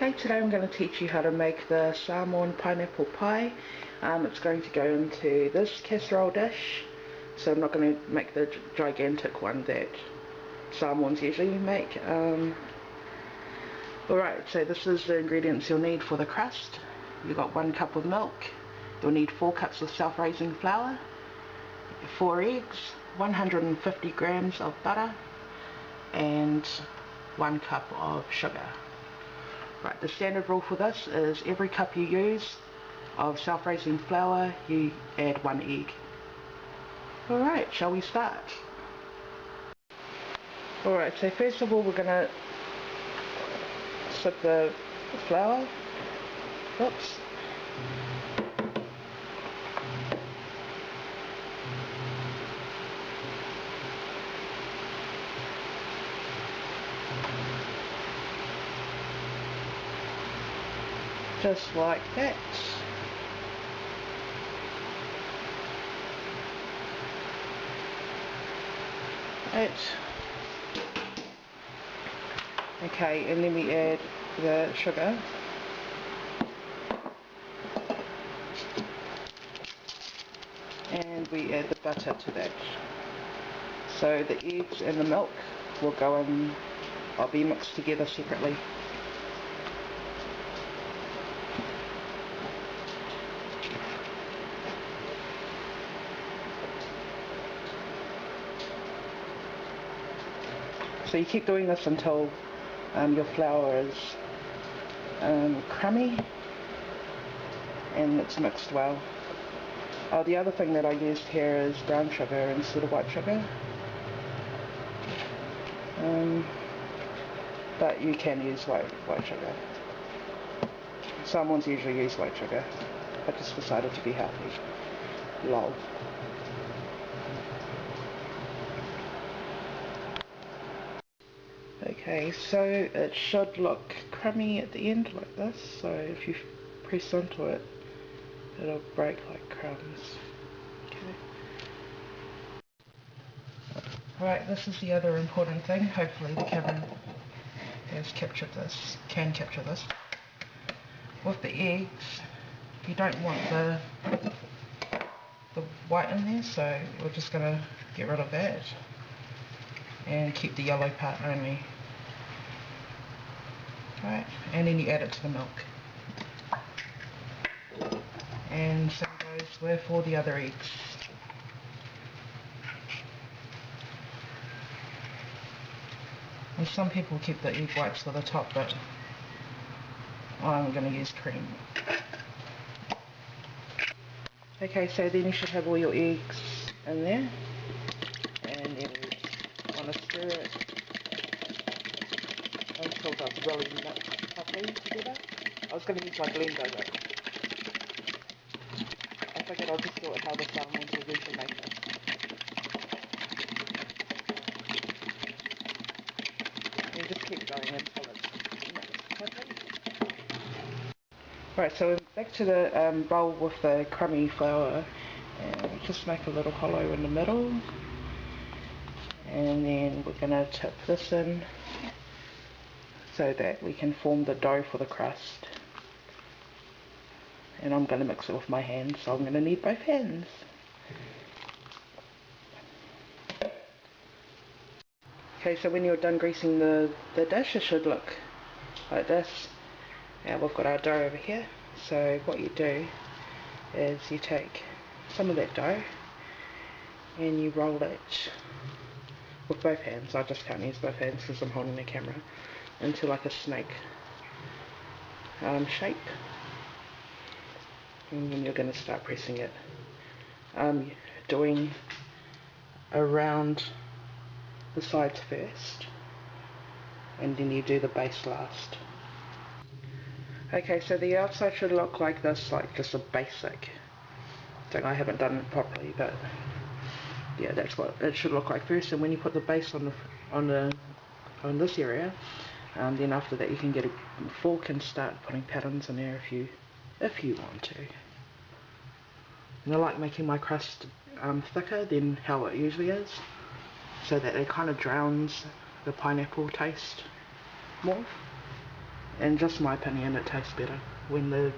Okay, today I'm going to teach you how to make the Samoan Pineapple Pie. It's going to go into this casserole dish, so I'm not going to make the gigantic one that Samoans usually make. Alright, so this is the ingredients you'll need for the crust. You've got 1 cup of milk, you'll need 4 cups of self-raising flour, 4 eggs, 150 grams of butter, and 1 cup of sugar. Right, the standard rule for this is every cup you use of self-raising flour, you add 1 egg. Alright, shall we start? Alright, so first of all we're going to sift the flour. Oops. Just like that. Right. Okay, and then we add the sugar. And we add the butter to that. So the eggs and the milk will go in, will be mixed together separately. So you keep doing this until your flour is crummy and it's mixed well. The other thing that I used here is brown sugar instead of white sugar. But you can use white sugar. Samoans usually use white sugar. I just decided to be healthy. Lol. Okay, so it should look crummy at the end like this, so if you press onto it, it'll break like crumbs. Okay. Alright, this is the other important thing. Hopefully the camera has captured this, can capture this. With the eggs, you don't want the white in there, so we're just going to get rid of that and keep the yellow part only. Right, and then you add it to the milk. And same goes with all the other eggs. And some people keep the egg whites for the top, but I'm going to use cream. Okay, so then you should have all your eggs in there. And then you want to stir it until they're really mixed properly together. I was going to use my blender, but I figured I'll just do it how the Samoans will usually make it. And just keep going until it's mixed properly. Right, so back to the bowl with the crummy flour, and just make a little hollow in the middle, and then we're going to tip this in so that we can form the dough for the crust. And I'm going to mix it with my hands, so I'm going to need both hands. Okay, so when you're done greasing the dish, it should look like this. Now we've got our dough over here, so what you do is you take some of that dough and you roll it with both hands. I just can't use both hands because I'm holding the camera, into like a snake shape, and then you're going to start pressing it, doing around the sides first, and then you do the base last. Okay, so the outside should look like this, like just a basic thing. I haven't done it properly, but yeah, that's what it should look like first. And when you put the base on this area, then after that you can get a fork and start putting patterns in there if you want to. And I like making my crust thicker than how it usually is, so that it kind of drowns the pineapple taste more. In just my opinion, it tastes better when the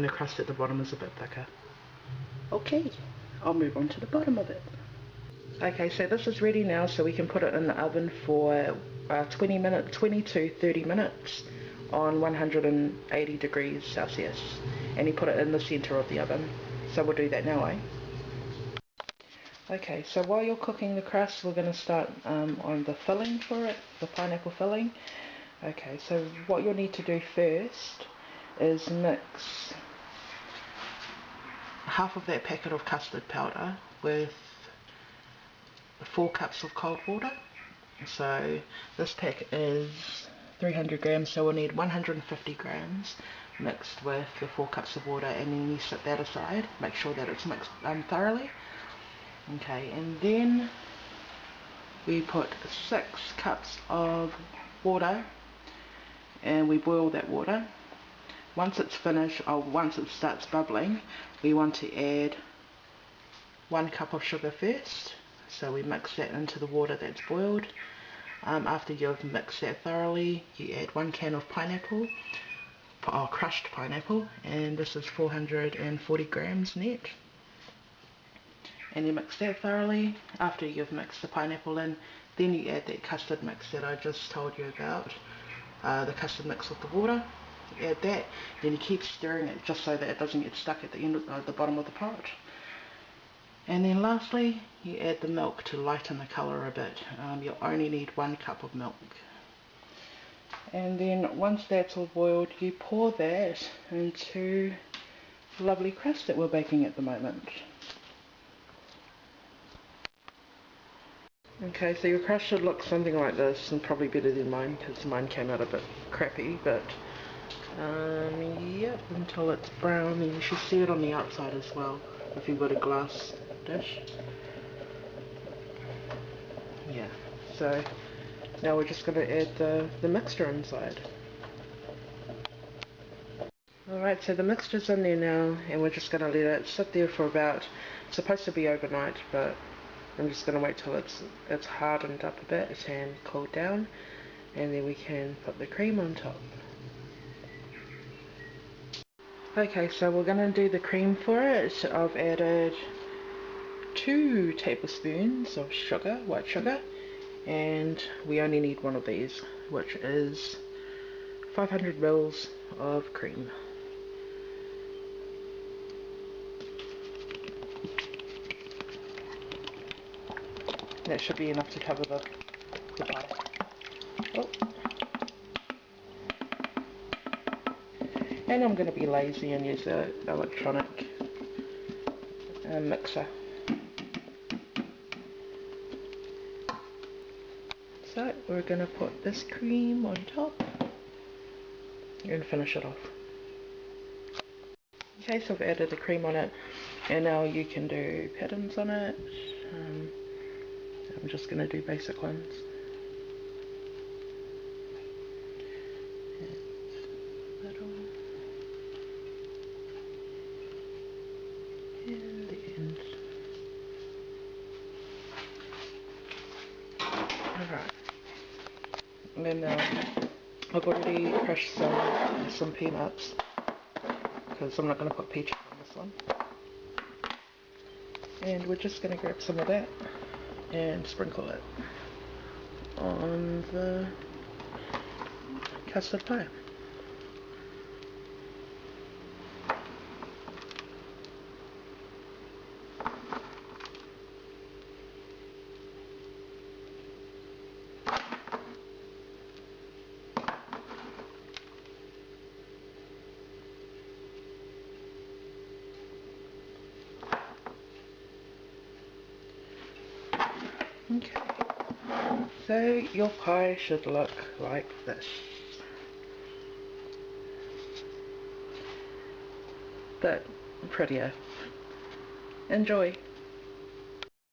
crust at the bottom is a bit thicker. Okay, I'll move on to the bottom of it. Okay, so this is ready now, so we can put it in the oven for 20 to 30 minutes on 180 degrees Celsius, and you put it in the center of the oven. So we'll do that now, eh? Okay, so while you're cooking the crust, we're going to start on the filling for it, the pineapple filling. Okay, so what you'll need to do first is mix half of that packet of custard powder with 4 cups of cold water. So this pack is 300 grams, so we'll need 150 grams mixed with the 4 cups of water, and then you set that aside. Make sure that it's mixed thoroughly. Okay, and then we put 6 cups of water and we boil that water. Once it's finished, or once it starts bubbling, we want to add 1 cup of sugar first. So we mix that into the water that's boiled. After you've mixed that thoroughly, you add 1 can of pineapple, or crushed pineapple, and this is 440 grams net. And you mix that thoroughly. After you've mixed the pineapple in, then you add that custard mix that I just told you about, the custard mix with the water. You add that, then you keep stirring it just so that it doesn't get stuck at the end of the bottom of the pot. And then lastly, you add the milk to lighten the colour a bit. You'll only need 1 cup of milk. And then once that's all boiled, you pour that into the lovely crust that we're baking at the moment. Okay, so your crust should look something like this, and probably better than mine, because mine came out a bit crappy, but yep, until it's brown, and you should see it on the outside as well, if you've got a glass dish. Yeah, so now we're just going to add the mixture inside. Alright, so the mixture's in there now, and we're just going to let it sit there for about, it's supposed to be overnight, but I'm just going to wait till it's hardened up a bit and cooled down, and then we can put the cream on top. Okay, so we're going to do the cream for it. I've added 2 tablespoons of sugar, white sugar, and we only need 1 of these, which is 500 mils of cream. That should be enough to cover the pie. Oh. And I'm going to be lazy and use the electronic mixer. So we're going to put this cream on top and finish it off. Okay, so I've added the cream on it, and now you can do patterns on it. I'm just going to do basic ones. And the end. Alright. And then I've already crushed some peanuts, because I'm not going to put peaches on this one. And we're just going to grab some of that and sprinkle it on the custard pie. Okay, so your pie should look like this, but prettier. Enjoy!